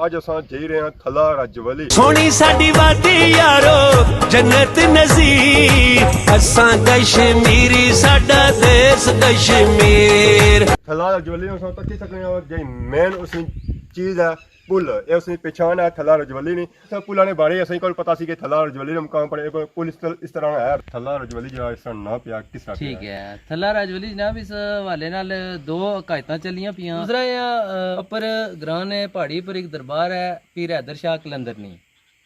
ਅੱਜ ਅਸਾਂ ਜਈ ਰਹੇ ਹਾਂ ਥਲਾ ਰਜਵਲੀ ਸੋਹਣੀ ਸਾਡੀ ਵਾਦੀ ਯਾਰੋ ਜੰਨਤ ਨਜ਼ੀਰ ਅਸਾਂ ਕਸ਼ਮੀਰੀ ਸਾਡਾ ਦੇਸ ਕਸ਼ਮੀਰ ਥਲਾ ਰਜਵਲੀ ਨੂੰ ਅਸਾਂ ਤੱਕੀ ਸਕਨੇ ਹਾਂ ਜਿਹੜੀ ਮੇਨ ਉਸੀ ਚੀਜ਼ ਹੈ पुल ये उसकी पहचान है थला रजवली नहीं तो पुलों ने बारे असं को पता सी कि थला रजवली मुकाम पर पुल इस तरह है थला रजवली जो इस तरह ना पिया किस तरह ठीक है थला रजवली जनाब इस हवाले नाल दो हकायतां चलियां पियां दूसरा अपर ग्रां ने पहाड़ी पर एक दरबार है पीर हैदर शाह कलंदरनी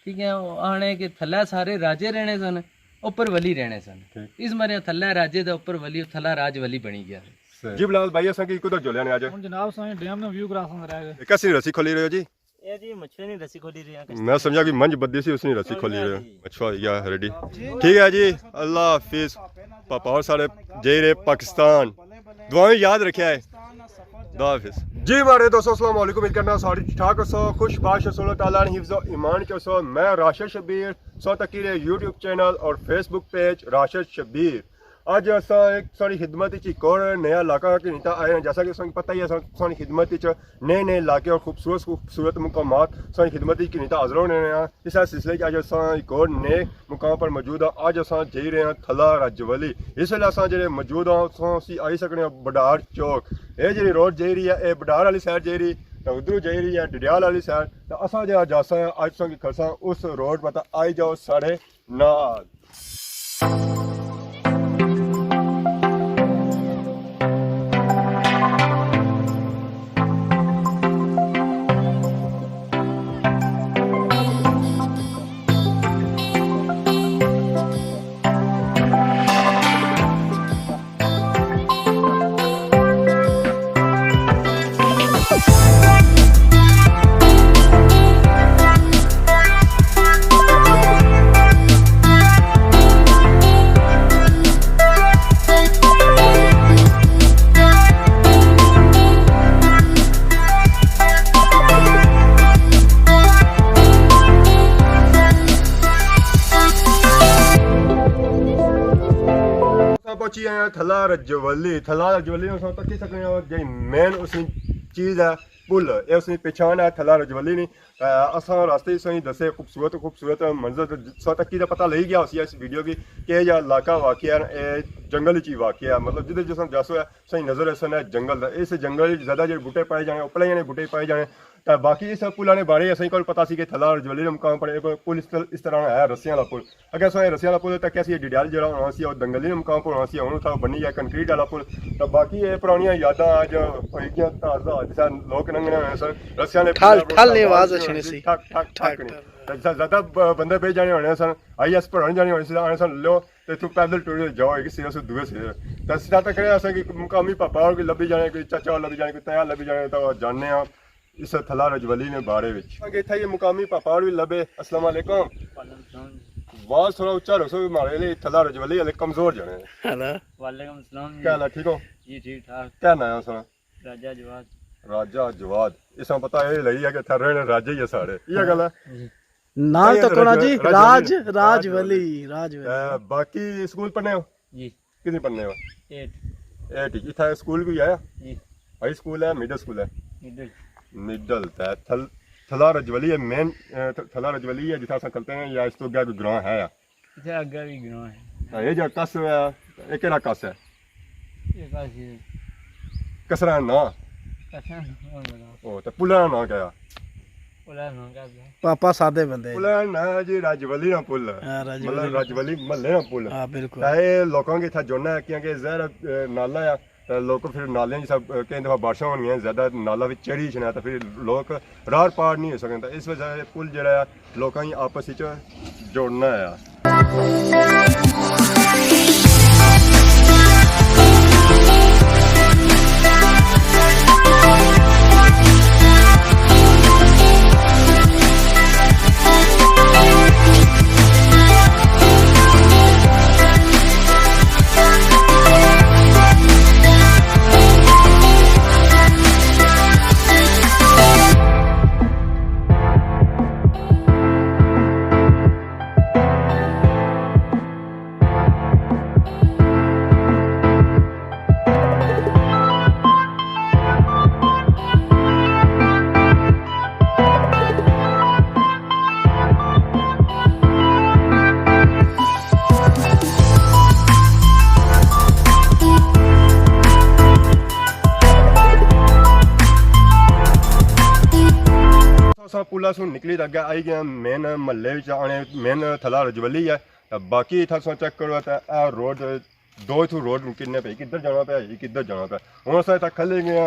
ठीक है आने के थला सारे राजे रहने सन ऊपर वली रहने सन इस मारे थला राजे दा ऊपर वली थला राजवली बनी गया जी बिलाल भाई असा की कुदर जोलिया ने आज जनाब साईं डैम ने व्यू क्रास रह गए कैसी रस्सी खोली रहे हो जी ये जी मछली ने रस्सी खोली रही है मैं समझा कि मंज बद्दी सी उसने रस्सी खोली रहे हो अच्छा या रेडी ठीक है जी अल्लाह हाफिज पापा और सारे जय रे पाकिस्तान दुआएं याद रखिया है अल्लाह हाफिज जी हमारे दोस्तों अस्सलाम वालेकुम उम्मीद करना सारी ठीक ठाक हो खुश बाश अल्लाह ताला ने हिफ्ज़ व ईमान के सो मैं राशिद शबीर सो तकीर यूट्यूब चैनल और फेसबुक पेज राशिद शबीर आज असा एक सारी खिदमत एक और नया इलाका की नीता आए हैं जैसा कि असा पता ही है सारी खिदमत नए नए इलाके और खूबसूरत मुकामात सारी खिदमत की नीता हाजिर होने हैं इस सिलसिले की अज असा एक और नए मुकाम पर मौजूद है आज असा जई रहे हैं थला रजवली इस वेले असा जो मौजूद हाँ असी आई सकने बडार चौक ये जी रोड जई रही है ये बडार वाली साइड जई रही तो उधरों जई रही है डडियाल वाली साइड तो असा जो जासा है अज की खरसा उस रोड पर आई जाओ साढ़े नाल पहुंची आए हैं थला रजवली में तक सकने जी मेन उसकी चीज़ है पुल ये उसकी पहचान है थला रजवली नहीं असा रास्ते सही दसे खूबसूरत मंजर सौ तक पता लग गया उसी इस वीडियो की कि यह इलाका वाकया जंगल च वाकया है मतलब जिधर जिस जस है सही नजर है जंगल इस जंगल ज़्यादा जो बूटे पाए जाने उपले जाने बूटे पाए जाने तो बाकी इस पुलों ने बारे असं को पता सी कि थला रजवली मुकाम पर पुल इस तरह है रस्सियां वाला पुल अगर असं रस्सियां वाला पुल तक असी डिडियाल जो होना सी और दंगली मुकाम पर होना सी हूँ था बनी है कंक्रीट वाला पुल तो बाकी ये पुरानियां यादां अज होईगियां ताज़ा जिस लोग लंघने होने सर रस्सियां ने आवाज अच्छी ज़्यादा बंदे पे जाने होने सन IS पढ़ाने जाने होने सन आने सन लो तो तू पैदल टुर जाओ एक सिरे से दूसरे सिरे तो सीधा तक असें कि मुकामी पापा और लभी जाने कोई चाचा लभी जाने कोई तया लभी जाने तो जानने हैं इस थला रजवली ने बारे विच इत्थे ये मुकामी पापा भी लभे अस्सलाम वालेकुम आवाज थोड़ा ऊंचा रखो हमारे लिए थला रजवली वाले कमजोर जने हेलो वालेकुम अस्सलाम क्या हाल है ठीक हो जी ठीक ठाक क्या नाम है सर राजा जवाद इसा पता है लगी है कि थरे ने राजे ही है सारे ये गल है नाम तो कोना जी राजवली बाकी स्कूल पढ़ने हो जी कितने पढ़ने हो 8 इतना स्कूल भी है जी हाई स्कूल है मिडिल स्कूल है मिडल थला रजवली है मेन थला रजवली है जिथा करते हैं या इस तो अगे कोई ग्रां है इथे अगे भी ग्रां है ये जो कस है एक केड़ा कस है ये कस कसरा ना कसरा ओ तो पुला ना क्या पुला ना क्या पापा सादे बंदे पुला ना जी रजवली ना पुल मतलब रजवली महल्ले ना पुल हां बिल्कुल ये लोगों के था जोना है क्योंकि जहर नाला है लोग फिर नाले सब कई दफा बारिशां होनी ज्यादा नाला भी चढ़ी छना तो फिर लोग रार पार नहीं हो सकते इस वजह से पुल जरा लोगों की आपस जोड़ना है असां पुला सुन निकली तो अग्गे आई गए मेन महल्ले विच आने मेन थला रजवली है ते बाकी इत्थै तुस चेक करो ते आ रोड दो इत्थू रोड किन्ने पे किद्धर जाना पे जी किद्धर जाना पे हुन असां इत्थै खल्ले गए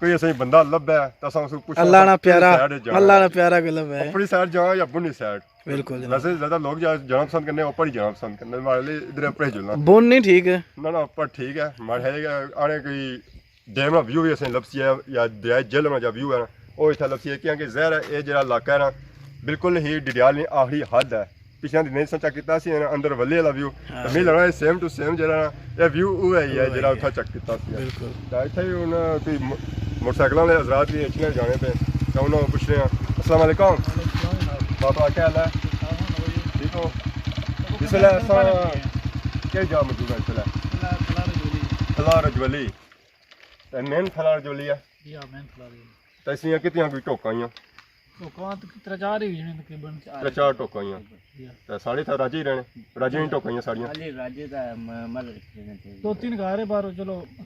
कोई असें बंदा लब्भे ते असां उस पुछना अल्लाह ना प्यारा गलब है अपनी साइड जाओ या बुनी साइड बिल्कुल वैसे ज्यादा लोग जाना पसंद करने ऊपर ही जाना पसंद करने वाले इधर ऊपर ही चलना बुन नहीं ठीक है ना ऊपर ठीक है हमारे है आने कोई डैम का व्यू भी असें लपसी है या दरिया झेलम का व्यू है ना वो इतना लपसी है क्योंकि जहर है ये जरा इलाका है ना बिल्कुल ही डडियाल नहीं आखिरी हद है पिछले दिन चेक किया अंदर वली वाला व्यू तो मिगी लगना सेम टू सेम जरा ये व्यू वो है जरा उत्थै चेक किया बिल्कुल इत्थै भी हूँ कोई मोटरसाइकिलों वाले हजरात भी इच्छने जाने पे तो उन्होंने पूछ रहे हैं अस्सलाम वालेकुम बाबा क्या हाल है ठीक हो इसलै असां केह् जा मौजूद है इसलै थला रजवली ते मेन थला रजवली है ते इसलिए कितनियां कोई टोकां आइयां त्रै चार टोकां आइयां ते साढ़े इत्थै राजे ही रहने राजे ही टोकां आइयां साड़ियां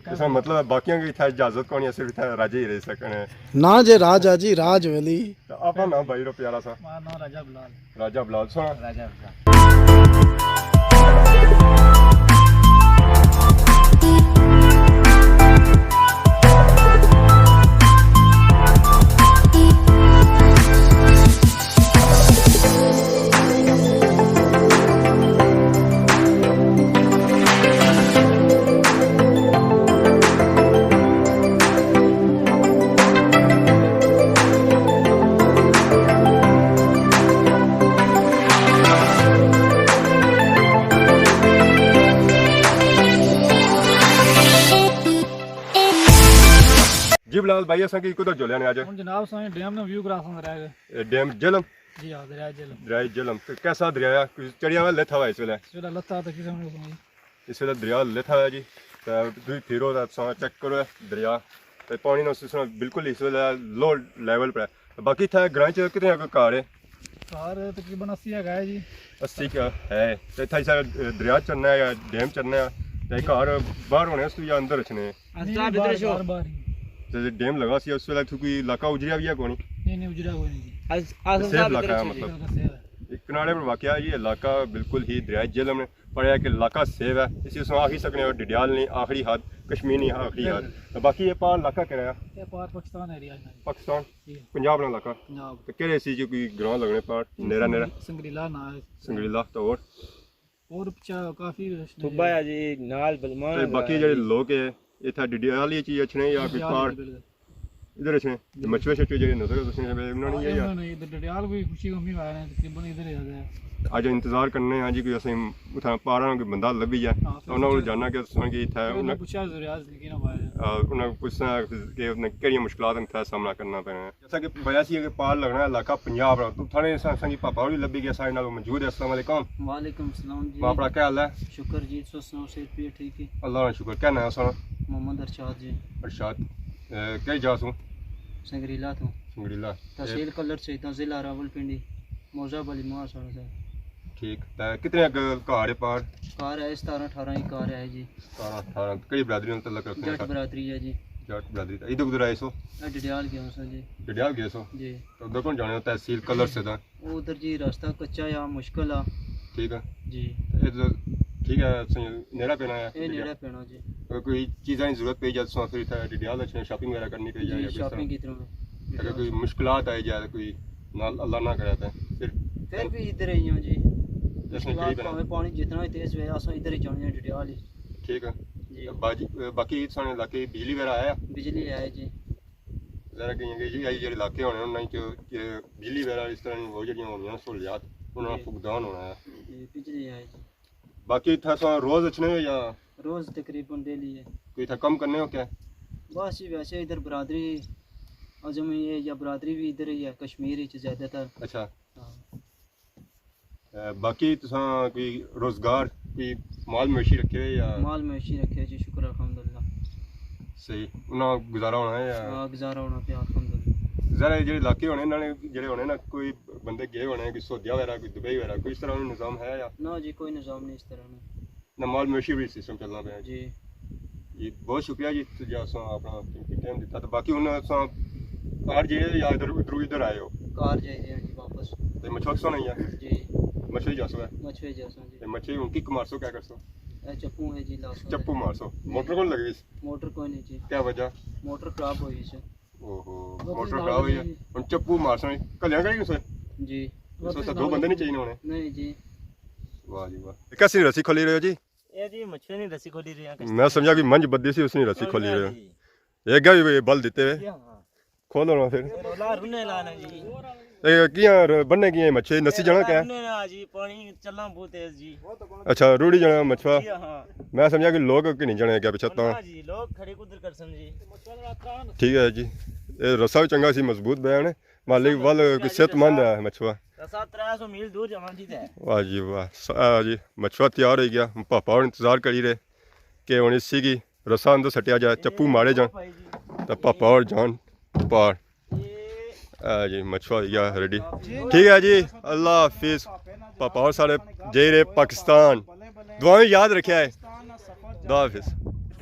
इसका मतलब है बाकियां की इत्थै इजाजत कोनी है सिर्फ इत्थै राजे ही रह सकने ना जे राज आजी राज वली ते अपना नाम भाई रो प्यारा सा राजा बलाल सुना जी बिलाल भाई असां की कुदर जोलिया ने आज जनाब साईं डैम ने व्यू क्रॉसिंग रह गए डैम झेलम जी हां दरिया झेलम दरिया झेलम तो कैसा दरिया है चढ़िया वाला लेथा हुआ इस वेले इसदा लत्ता तक किसी ने इस वेले दरिया लेथा हुआ जी तो तुम फिरो तो चेक करो दरिया तो पानी ना सिस्टम बिल्कुल इस वेले लो लेवल पर है बाकी इतना ग्रां च कितने घर है कार तकरीबन 80 है जी 80 का है तो इतना इस दरिया चढ़ना है या डैम चढ़ना है तो घर बाहर होने या अंदर रखने बार तो डैम लगा सी उस वेले कोई इलाका उजरिया भी है कोनी नहीं उजरा कोई नहीं सेफ इलाका है मतलब एक किनारे पर वाकया ये इलाका बिल्कुल ही दरिया झेलम ने पर है कि इलाका सेफ है इसी उसमें आखिरी सकने और डडियाल नहीं आखिरी हद कश्मीर नहीं आखिरी हद तो बाकी ये पार इलाका क्या है ये पार पाकिस्तान एरिया है पाकिस्तान पंजाब का इलाका पंजाब तो केड़े सी जो कोई ग्रां लगने पार नेरा नेरा संगरीला ना है संगरीला तो और पीछे काफी तुब्बा है जी नाल बलमान ते बाकी जेडे लोग है इत्थै डडियाल ही चीज अच्छने या कोई पार इधर अच्छने मछुए छुए जेडे नजर तुसें उन्होंने ये नहीं इधर डडियाल कोई खुशी गमी आ रहे हैं तकरीबन इधर ही आ गए अज इंतजार करने हैं जी कोई असें उत्थै पारा कोई बंदा लब्भी जाए तो उन्होंने जानना कि तुसें कि इत्थै उन्हें पूछा जरियाज लेकिन आया उन्हें पुछना कि उन्हें केड़ियां मुश्किलात इत्थै सामना करना पैना जैसा कि बया सी कि पार लगना इलाका पंजाब दा तो थाने संगी पापा भी लब्भी गया सारे नाल मौजूद है अस्सलाम वालेकुम वालेकुम सलाम जी बापड़ा क्या हाल है शुक्र जी तो सुनाओ सेहत भी ठीक है अल्लाह का शुक्र क्या नाम है सारा मोहम्मद अरशाद जी अरशाद क्या जासू संगरीला तो संगरीला तहसील कलर से जिला रावलपिंडी मौजा बली मुआ साड़ा ठीक तो कितने घर है पार कार है 17-18 की कार है जी 17-18 कई बरादरी में तल्लक रखते हैं जट बरादरी है जी जट बरादरी इधर उधर आए सो डडियाल गया सर जी डडियाल गए सो जी तो उधर कौन जाने तहसील कलर से था उधर जी रास्ता कच्चा या मुश्किल आ ठीक है जी इधर ठीक है नेड़ा पेना है ये नेड़ा पेना जी अगर कोई चीज़ों की जरूरत पई जाए तो फिर इतना डडियाल अच्छे शॉपिंग वगैरह करनी पई जाए शॉपिंग की तरह अगर कोई मुश्किलात आई जाए कोई ना अल्लाह ना करे तो फिर भी इधर ही हूँ जी जैसे करीब है भाਵੇਂ पानी जितना ही तेज हुआ अस इधर ही जाने डडियाल ही ठीक है जी बाकी सारे इलाके बिजली वगैरह आया बिजली आए जी जरा कहीं जी आई जो इलाके होने उन्हें बिजली वगैरह इस तरह वो जड़ियाँ होनी सहूलियात उन्होंने भुगतान होना है जी बिजली आए जी बाकी इतना रोज़ अच्छने या रोज़ तकरीबन डेली है कोई था कम करने हो क्या बस जी वैसे इधर बरादरी अजम ये या बरादरी भी इधर ही है कश्मीर ही ज़्यादातर अच्छा बाकी तुसा कोई रोजगार कोई माल मवेशी रखे हुए या माल मवेशी रखे जी शुक्र अल्हम्दुलिल्लाह सही उन्हें गुजारा होना है या गुजारा होना पे अल्हम्दुलिल्लाह जरा जो इलाके होने इन्होंने जेडे होने ना कोई बंदे गए होने कोई सऊदीया वगैरह कोई दुबई वगैरह कोई इस तरह का निज़ाम है या ना जी कोई निज़ाम नहीं इस तरह में ना माल मवेशी भी सिस्टम चलना पे जी जी बहुत शुक्रिया जी जो अपना टाइम दिता तो बाकी उन्हें कार जे या इधर आए हो कार जाए जी वापस ਤੇ ਮੱਛੀ ਸੋ ਨਹੀਂ ਆ जी ਮੱਛੀ ਜਾਸੋ ਹੈ मछुए जैसा जी ਤੇ ਮੱਛੀ ਹੁਣ ਕਿੱਕ ਮਾਰਸੋ ਕਿਆ ਕਰਸੋ ए चप्पू है जी लासो ਚੱਪੂ ਮਾਰਸੋ ਮੋਟਰ ਕੋਲ ਲੱਗੀ ਸੀ मोटर कोई नहीं जी ਕਿਆ ਵਜ੍ਹਾ मोटर खराब हुई है ਓਹੋ ਮੋਟਰ ਖਰਾਬ ਹੋਈ ਹੈ ਹੁਣ ਚੱਪੂ ਮਾਰਸੋ ਕੱਲਿਆਂ ਕਰੀ ਕਿਸੋ जी ਸੋ ਦੋ ਬੰਦੇ ਨਹੀਂ ਚਾਹੀਦੇ ਹੋਣੇ नहीं जी ਵਾਹ ਜੀ ਵਾਹ ਕਿਸੀ ਰੱਸੀ ਖੋਲੀ ਰਹੇ ਹੋ ਜੀ ਇਹ ਜੀ ਮੱਛੀ ਨਹੀਂ ਰੱਸੀ ਖੋਲੀ ਰਹੀ ਆ ਮੈਂ ਸਮਝਿਆ ਕਿ ਮੰਝ ਬੱਦੀ ਸੀ ਉਸਨੇ ਰੱਸੀ ਖੋਲੀ ਰਹੇ ਹੋ ਇਹ ਗਾ ਵੀ ਬਲ ਦਿੱਤੇ ਵੇ ਖੋਲੋ ਨਾ ਫਿਰ ਰੋਲਾ ਰੁਨੇ ਲਾਣਾ ਜੀ ਇਹ ਕੀਆਂ ਬੰਨੇ ਕੀਆਂ ਮੱਛੀ ਨਸੀ ਜਾਣਾ ਕਿਆ ਰੁਨੇ ਨਾ ਜੀ ਪਾਣੀ ਚੱਲਾਂ ਬਹੁਤ ਤੇਜ਼ ਜੀ ਅੱਛਾ ਰੂੜੀ ਜਾਣਾ ਮੱਛਵਾ ਜੀ ਹਾਂ ਮੈਂ ਸਮਝਿਆ ਕਿ ਲੋਕ ਕਿ ਨਹੀਂ ਜਾਣੇ ਗਿਆ ਪਿਛਾ ਤਾਂ ਨਾ ਜੀ ਲੋਕ ਖੜੇ ਕੁਦਰ ਕਰਸਨ ਜੀ ਠੀਕ ਹੈ ਜੀ ਇਹ ਰਸਾ ਵੀ ਚੰਗਾ ਸੀ ਮਜ਼ਬੂਤ ਬਿਆਨ ਮਾਲਿਕ ਵੱਲ ਸਿਹਤਮੰਦ ਹੈ ਮੱਛਵਾ ਰਸਾ 300 ਮੀਲ ਦੂਰ ਜਾਵਾਂ ਜੀ ਤੇ ਵਾਹ ਜੀ ਵਾਹ ਜੀ ਮੱਛਵਾ ਤਿਆਰ ਹੋ ਗਿਆ ਪਾਪਾ ਹੁਣ ਇੰਤਜ਼ਾਰ ਕਰੀ ਰਹੇ ਕਿ ਹੁਣ ਸੀਗੀ ਰਸਾ ਅੰਦਰ ਸਟਿਆ ਜਾਏ ਚੱਪੂ ਮਾਰੇ ਜਾਣ ਭਾਈ ਜੀ ਤਾਂ ਪਾਪਾ ਔਰ ਜਾਨ ਪਾਰ ਇਹ ਜੀ ਮੱਛਵਾ ਹੋ ਗਿਆ ਰੈਡੀ ਠੀਕ ਹੈ ਜੀ ਅੱਲਾ ਹਾਫਿਜ਼ ਪਾਪਾ ਔਰ ਸਾਡੇ ਜੈ ਰੇ ਪਾਕਿਸਤਾਨ ਦੁਆਵੇਂ ਯਾਦ ਰੱਖਿਆ ਹੈ ਦੁਆ ਹਾਫਿਜ਼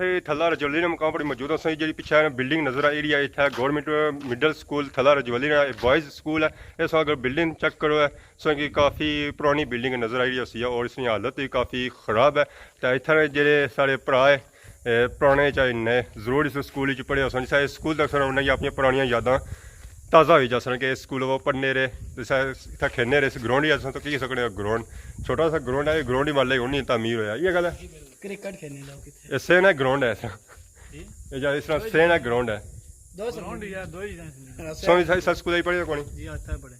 ਇੱਥੇ ਥੱਲਾ ਰਜੌਲੀ ਦੇ ਮੁਕਾਮ ਪਰ ਮੌਜੂਦ ਹਾਂ ਸਹੀ ਜਿਹੜੀ ਪਿੱਛੇ ਬਿਲਡਿੰਗ ਨਜ਼ਰ ਆ ਏਰੀਆ ਇੱਥੇ ਗਵਰਨਮੈਂਟ ਮਿਡਲ ਸਕੂਲ ਥੱਲਾ ਰਜੌਲੀ ਦਾ ਬॉयਜ਼ ਸਕੂਲ ਹੈ ਇਸ ਅਗਰ ਬਿਲਡਿੰਗ ਚੈੱਕ ਕਰੋ ਹੈ ਸੋ ਕਿ ਕਾਫੀ ਪੁਰਾਣੀ ਬਿਲਡਿੰਗ ਨਜ਼ਰ ਆ ਰਹੀ ਹੈ ਔਰ ਇਸ ਦੀ ਹਾਲਤ ਵੀ ਕਾਫੀ ਖਰਾਬ ਹੈ ਤਾਂ ਇੱਥੇ ਜਿਹੜੇ ਸਾਡੇ ਭਰਾ ਹੈ ਪੁਰਾਣੇ ਚਾਹੇ ਨਏ ਜ਼ਰੂਰ ਇਸ ਸਕੂਲ ਵਿੱਚ ਪੜ੍ਹੇ ਹੋ ਸਨ ਚਾਹੇ ਸਕੂਲ ਤੱਕ ਸਨ ਉਹਨਾਂ ਦੀਆਂ ਆਪਣੀਆਂ ਪੁਰਾਣੀਆਂ ਯਾਦਾਂ ਤਾਜ਼ਾ ਹੋਈ ਜਾ ਸਨ ਕਿ ਸਕੂਲ ਉਹ ਪੜ੍ਹਨੇ ਰਹੇ ਇੱਥੇ ਖੇਡਨੇ ਰਹੇ ਗਰਾਊਂਡ ਹੀ ਅਸਾਂ ਤਾਂ ਕੀ ਸਕਣੇ ਗਰਾਊਂਡ ਛੋਟਾ ਸਾ ਗਰਾਊਂਡ ਹੈ ਗਰਾਊਂਡ ਹੀ ਮਾਲੇ ਹੁਣ ਨਹੀਂ ਤਾਮੀਰ ਹੋਇਆ ਇਹ ਗੱਲ ਹੈ क्रिकेट खेलने जाओ कितने ਇਹ ਸੇਨ ਹੈ ਗਰਾਊਂਡ ਹੈ ਇਸ ਤਰ੍ਹਾਂ ਇਹ ਜਾਂ ਇਸ ਤਰ੍ਹਾਂ ਸੇਨ ਹੈ ਗਰਾਊਂਡ ਹੈ ग्राउंड या दो ही जाने ਸੋਨੀ ਸਾਈ ਸਕੂਲ ਹੀ ਪੜ੍ਹੇ ਕੋਣੀ जी आता है बड़े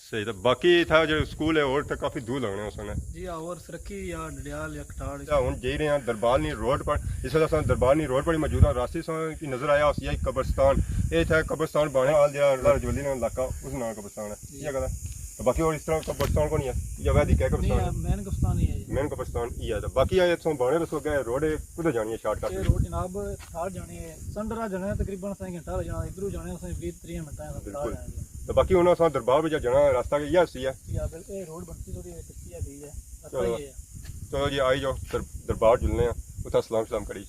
ਸਹੀ ਤਾਂ ਬਾਕੀ था जो ਸਕੂਲ ਹੈ और तो काफी दूर लगने उसने जी और सरकी या डडियाल या कटाड़ ਹੁਣ जे रहे हैं दरबारनी रोड पर इस वजह से दरबारनी रोड पर ही मौजूद है रास्ते से की नजर आया उस यही कब्रिस्तान ये था कब्रिस्तान बाणे हाल जरा रजौली ने इलाका उस नाम कब्रिस्तान है ये गल है तो बाकी और इस तरह कब्रिस्तान को नहीं है या वैदी क्या कब्रिस्तान है मैन कप्तान ही है मेन कब्रिस्तान ये है तो बाकी ये तो बाणे रसो गए रोड किधर जानी है ये शॉर्टकट रोड जनाब थार जाने है संडरा जाने तकरीबन 5 घंटा हो जाना इधरों जाने 20-30 मिनट है बिल्कुल तो बाकी उन्होंने सा दरबार में जाना रास्ता के यह सी है या बिल्कुल ये रोड बनती थोड़ी कच्ची है ठीक है रास्ता चलो। ही है चलो जी आई जाओ दरबार जुलने उतना सलाम सलाम करी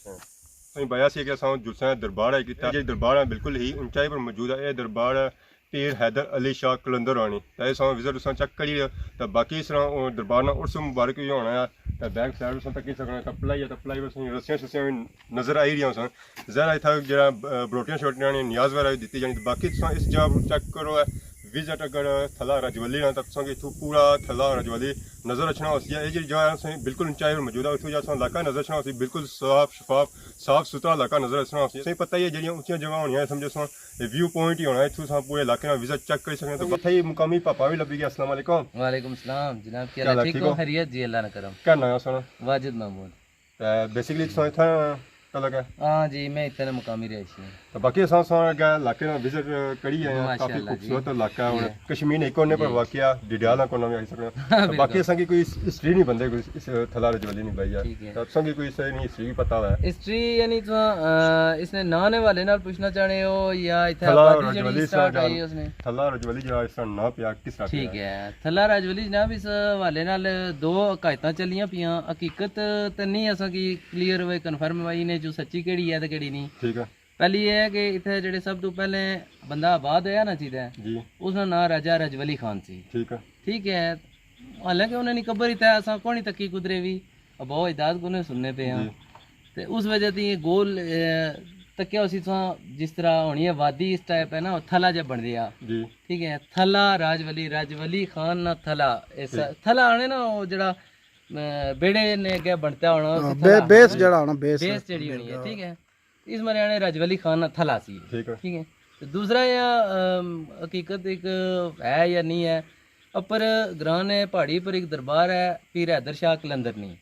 ਅਸੀਂ ਬਾਇਆ ਸੀ ਕਿ ਅਸਾਂ ਜੁਲਸਾਂ ਦਰਬਾਰ ਹੈ ਕੀਤਾ ਜਿਹੜੀ ਦਰਬਾਰ ਹੈ ਬਿਲਕੁਲ ਹੀ ਉਚਾਈ ਪਰ ਮੌਜੂਦ ਹੈ ਇਹ ਦਰਬਾਰ ਪੀਰ ਹੈਦਰ ਅਲੀ ਸ਼ਾਹ ਕਲੰਦਰ ਰਾਣੀ ਤਾਂ ਇਹ ਸਾਂ ਵਿਜ਼ਿਟ ਉਸਾਂ ਚੈੱਕ ਕਰੀ ਤਾਂ ਬਾਕੀ ਇਸ ਤਰ੍ਹਾਂ ਉਹ ਦਰਬਾਰ ਨਾਲ ਉਰਸ ਮੁਬਾਰਕ ਵੀ ਹੋਣਾ ਹੈ ਤਾਂ ਬੈਕ ਸਾਈਡ ਉਸਾਂ ਤੱਕ ਕੀ ਸਕਣਾ ਤਾਂ ਪਲਾਈ ਬਸ ਰੱਸੀਆਂ ਸ਼ਸੀਆਂ ਵੀ ਨਜ਼ਰ ਆਈ ਰਹੀਆਂ ਸਨ ਜ਼ਰਾ ਇੱਥੇ ਜਿਹੜਾ ਬਰੋਟੀਆਂ ਛੋਟੀਆਂ ਨੇ ਨਿਆਜ਼ ਵਗੈਰਾ ਦਿੱਤੀ ਜਾਣੀ ਬਾਕੀ ਤੁਸੀਂ ਇਸ ਜਗ੍ਹਾ ਨੂੰ ਚੈੱਕ ਕਰੋ ਹੈ विजिट अगर थला रजवली ना तक संगे इथों पूरा थला रजवली नज़र अचना होसी है ये जगह से बिल्कुल ऊंचाई पर मौजूद है इथों जैसा इलाका नज़र अचना होसी बिल्कुल साफ शफाफ साफ सुथरा इलाका नज़र अचना होसी सही पता ही है जड़ियां ऊंची जगह होनी है समझो सो व्यू पॉइंट ही होना है इथों सा पूरे इलाके में विजिट चेक कर सकते तो इथे ही मुकामी पापा भी लभी गया अस्सलाम वालेकुम वालेकुम सलाम जनाब क्या क्या हाल हाल ठीक ठीक हो हो? खैरियत जी अल्लाह न करम क्या नाम है सुना वाजिद महमूद बेसिकली तो था क्या लगा हाँ जी मैं इतने मुकामी रही हूँ तो बाकी असां सा गया इलाके में विजिट करी है काफी माशाअल्लाह जी। खूबसूरत इलाका है कश्मीर एक कोने पर वाकया डिडियाला कोना में आई सकना तो बाकी असां की कोई हिस्ट्री नहीं बंदे कोई इस थला रजवली नहीं भाई ठीक है। यार तो असां की कोई सही नहीं हिस्ट्री भी पता है हिस्ट्री यानी तो इसने नाने वाले नाल पूछना चाहने हो या इथे थला आबादी रजवली जड़ी स्टार्ट आई है उसने थला रजवली जरा इस तरह ना पिया किस तरह ठीक है थला राजवली जनाब इस हवाले नाल दो हकायतां चलियां पियां हकीकत ते नहीं असां की क्लियर होए कन्फर्म होई ने जो सच्ची केड़ी है ते केड़ी नहीं ठीक है पहली ये है कि इथे जेड़े सब तो पहले बंदा आबाद होया ना चाहिदा जी उसका नाम राजा रजवली खान सी ठीक है ठीक है हालांकि उन्हें नहीं कबर इतना असा कौन तकी कुदरे भी बहुत इदाद को सुनने पे हैं ते उस वजह से ये गोल तकिया उसी जिस तरह होनी है वादी इस टाइप है ना थला जब बन दिया जी ठीक है थला राजवली खान ना थला ऐसा थला आने ना वो जड़ा बेड़े ने क्या बनता होना बेस जड़ा होना बेस बेस जड़ी होनी है ठीक है इस मरियाने राजवली खान ना थला सी ठीक है ठीक है तो दूसरा या हकीकत एक है या नहीं है अपर ग्रान है पहाड़ी पर एक दरबार है पीर हैदर शाह कलंदरनी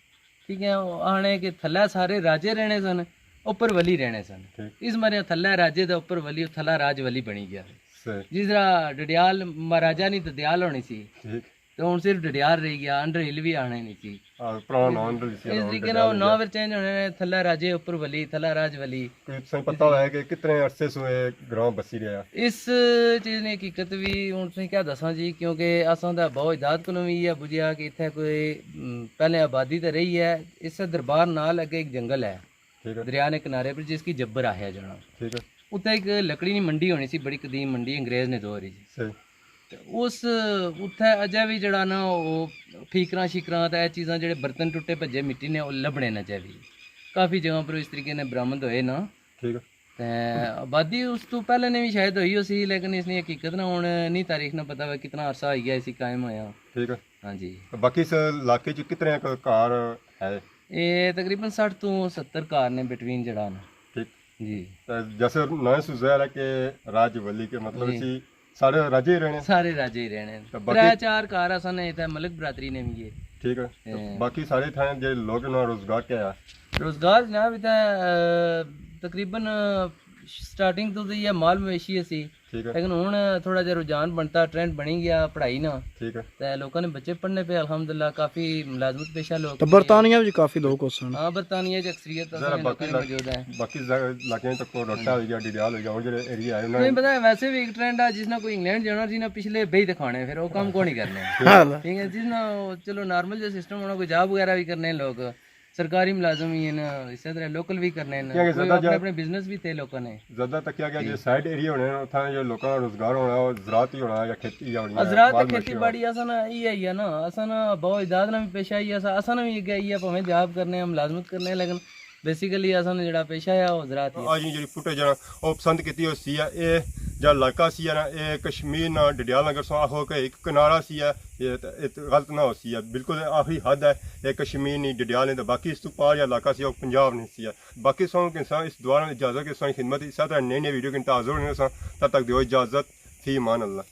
ठीक है आने के थल्ला सारे राजे रहने सन ऊपर वली रहने सन इस मरिया थल्ला राजे दा ऊपर वली थल्ला राजवली बनी गया सही जिस तरह डडियाल महाराजा नहीं तो दयाल होनी सी ठीक तो हूँ सिर्फ डडियाल रह गया अंडर हिल भी आने नहीं सी पुराना नाम दल इस तरीके ना नाम फिर चेंज होने ने थल्ला राजे ऊपर वली थल्ला राजवली कोई सही पता है कि कितने अरसे से ग्राम बसी रहा इस चीज़ ने हकीकत भी हूँ तुम क्या दसा जी क्योंकि असां दा बहुत इजाद को भी है बुझिया कि इतने कोई पहले आबादी तो रही है इस दरबार नाल अगे एक जंगल है ठीक है दरिया ने किनारे पर जिसकी जब्बर आया जाना ठीक है उत्थे एक लकड़ी की मंडी होनी सी बड़ी कदीम मंडी अंग्रेज ने दो रही सही ਤੇ ਉਸ ਉੱਥੇ ਅਜੇ ਵੀ ਜਿਹੜਾ ਨਾ ਉਹ ਠੀਕਰਾਂ ਸ਼ਿਕਰਾਂ ਤੇ ਇਹ ਚੀਜ਼ਾਂ ਜਿਹੜੇ ਬਰਤਨ ਟੁੱਟੇ ਭੱਜੇ ਮਿੱਟੀ ਨੇ ਉਹ ਲੱਭਣੇ ਨਾ ਚਾਹੀਦੀ। ਕਾਫੀ ਜਗ੍ਹਾ ਪਰ ਇਸ ਤਰੀਕੇ ਨਾਲ ਬਰਾਮਦ ਹੋਏ ਨਾ ਠੀਕ ਹੈ ਤੇ ਆਬਾਦੀ ਉਸ ਤੋਂ ਪਹਿਲੇ ਨੇ ਵੀ ਸ਼ਾਇਦ ਹੋਈ ਹੋ ਸੀ, ਲੇਕਿਨ ਇਸ ਦੀ ਹਕੀਕਤ ਨਾ ਹੁਣ ਨਹੀਂ ਤਾਰੀਖ ਨਾ ਪਤਾ ਵਾ ਕਿਤਨਾ ਅਰਸਾ ਹੋ ਗਿਆ ਇਸੀ ਕਾਇਮ ਹੋਇਆ। ਠੀਕ ਹੈ ਹਾਂਜੀ ਬਾਕੀ ਇਸ ਇਲਾਕੇ ਚ ਕਿਤਨੇ ਕੁ ਘਰ ਹੈ ਇਹ ਤਕਰੀਬਨ 60 ਤੋਂ 70 ਘਰ ਨੇ ਬਿਟਵੀਨ ਜਿਹੜਾ ਨਾ ਠੀਕ ਜੀ। ਤਾਂ ਜੈਸੇ ਨਵੇਂ ਸੁਝਾਇਆ ਕਿ ਰਾਜਵੱਲੀ ਕੇ ਮਤਲਬ ਜੀ। ਸੀ ਸਾਰੇ ਰਾਜੇ ਹੀ ਰਹਿਣੇ ਸਾਰੇ ਰਾਜੇ ਹੀ ਰਹਿਣੇ ਤਾਂ ਬਾਕੀ- 3-4 ਘਰ ਅਸਾਂ ਨੇ ਤੇ ਮਲਕ ਬਰਾਦਰੀ ਨੇ ਵੀ ਇਹ ਠੀਕ ਹੈ ਤਾਂ ਬਾਕੀ ਸਾਰੇ ਥਾਂ ਜਿਹੜੇ ਲੋਕ ਇਹਨਾਂ ਰੋਜ਼ਗਾਰ ਕਿਆ ਰੋਜ਼ਗਾਰ ਜਨਾਬ ਇਹ ਤਾਂ ਤਕਰੀਬਨ ਸਟਾਰਟਿੰਗ ਤੋਂ ਹੀ ਇਹ ਮਾਲ ਮਵੇਸ਼ੀ ਸੀ, ਠੀਕ ਹੈ ਲੇਕਿਨ ਹੁਣ ਥੋੜਾ ਜਿਹਾ ਰੁਝਾਨ ਬਣਤਾ ਟ੍ਰੈਂਡ ਬਣੀ ਗਿਆ ਪੜ੍ਹਾਈ ਨਾਲ ਠੀਕ ਹੈ ਤੇ ਲੋਕਾਂ ਨੇ ਬੱਚੇ ਪੜ੍ਹਨੇ ਪਏ ਅਲਹਮਦੁਲਿਲਾ ਕਾਫੀ ਮੁਲਾਜ਼ਮਤ ਪੇਸ਼ਾ ਲੋਕ ਤੇ ਬਰਤਾਨੀਆ ਵਿੱਚ ਕਾਫੀ ਲੋਕ ਉਸ ਹਨ। ਹਾਂ ਬਰਤਾਨੀਆ 'ਚ ਅਕਸਰੀਅਤ ਜ਼ਰਾ ਅਸਾਂ ਬਾਕੀ ਲੋਕਾਂ ਦੀ ਮੌਜੂਦ ਹੈ। ਬਾਕੀ ਇਲਾਕਿਆਂ ਤੱਕ ਕੋ ਰੱਟਾ ਹੋ ਗਿਆ ਡਿਡਿਆਲ ਹੋ ਗਿਆ ਉਹ ਜਿਹੜੇ ਏਰੀਆ ਹੈ ਉਹਨਾਂ ਨਹੀਂ ਪਤਾ ਹੈ, ਵੈਸੇ ਵੀ ਇੱਕ ਟ੍ਰੈਂਡ ਆ ਜਿਸ ਨਾਲ ਕੋਈ ਇੰਗਲੈਂਡ ਜਾਣਾ ਜੀ ਨਾ ਪਿਛਲੇ ਬਈ ਦਿਖਾਣੇ ਫਿਰ ਉਹ ਕੰਮ ਕੋ ਨਹੀਂ ਕਰਨੇ ਹਾਲ ਠੀਕ ਹੈ ਜਿਸ ਨਾਲ ਚਲੋ ਨਾਰਮਲ ਜਿਹਾ ਸਿਸਟਮ ਹੋਣਾ ਕੋਈ ਜॉब वगैरह भी करने लोग सरकारी मुलाजम ही हैं इसी तरह लोकल भी करने हैं क्या कोई ज्यादा अपने अपने बिजनेस भी थे लोगों ने ਜ਼ਿਆਦਾ ਤੱਕ ਕਿਆ ਗਿਆ ਜੇ ਸਾਈਡ ਏਰੀਆ ਹੋਣੇ ਨੇ ਉੱਥਾਂ ਜੋ ਲੋਕਾਂ ਦਾ ਰੋਜ਼ਗਾਰ ਹੋਣਾ ਉਹ ਜ਼ਰਾਤ ਹੀ ਹੋਣਾ ਜਾਂ ਖੇਤੀ ਹੋਣੀ ਹੈ, हजरात बाल बच्चे खेतीबाड़ी असन ये है ना असन बहुत इजाद ना भी पेशा ही असन भी गई है भावें जॉब करने मुलाजमत करने लेकिन बेसिकली असन ਜਿਹੜਾ पेशा है वो हजरात ही ਆ ਜਿਹੜੀ ਫੁਟੇਜ ਆ ਉਹ ਪਸੰਦ ਕੀਤੀ ਹੋਈ ਸੀ ਆ ਇਹ ਜਿਹੜਾ ਇਲਾਕਾ ਸੀ ਨਾ ਇਹ ਕਸ਼ਮੀਰ ਨਾਲ ਡਡਿਆਲ ਨਗਰ ਤੋਂ ਹੋ ਕੇ ਇੱਕ ਕਿਨਾਰਾ ਸੀ ਆ ਇਹ ਗਲਤ ਨਾ ਹੋ ਸੀ ਆ ਬਿਲਕੁਲ ਆਖਰੀ ਹੱਦ ਹੈ ਇਹ ਕਸ਼ਮੀਰ ਨਹੀਂ ਡਡਿਆਲ ਨਹੀਂ ਤਾਂ ਬਾਕੀ ਇਸ ਤੋਂ ਪਾਰ ਜਿਹੜਾ ਇਲਾਕਾ ਸੀ ਉਹ ਪੰਜਾਬ ਨਹੀਂ ਸੀ ਆ ਬਾਕੀ ਸੌਂ ਕਿ ਇਨਸਾਨ ਇਸ ਦੁਆਰਾ ਇਜਾਜ਼ਤ ਕੇ ਸਾਂ ਖਿਦਮਤ ਇਸ ਤਰ੍ਹਾਂ ਨई नई वीडियो के इंतजार होने तब तक दो इजाज़त फी मान अल्लाह।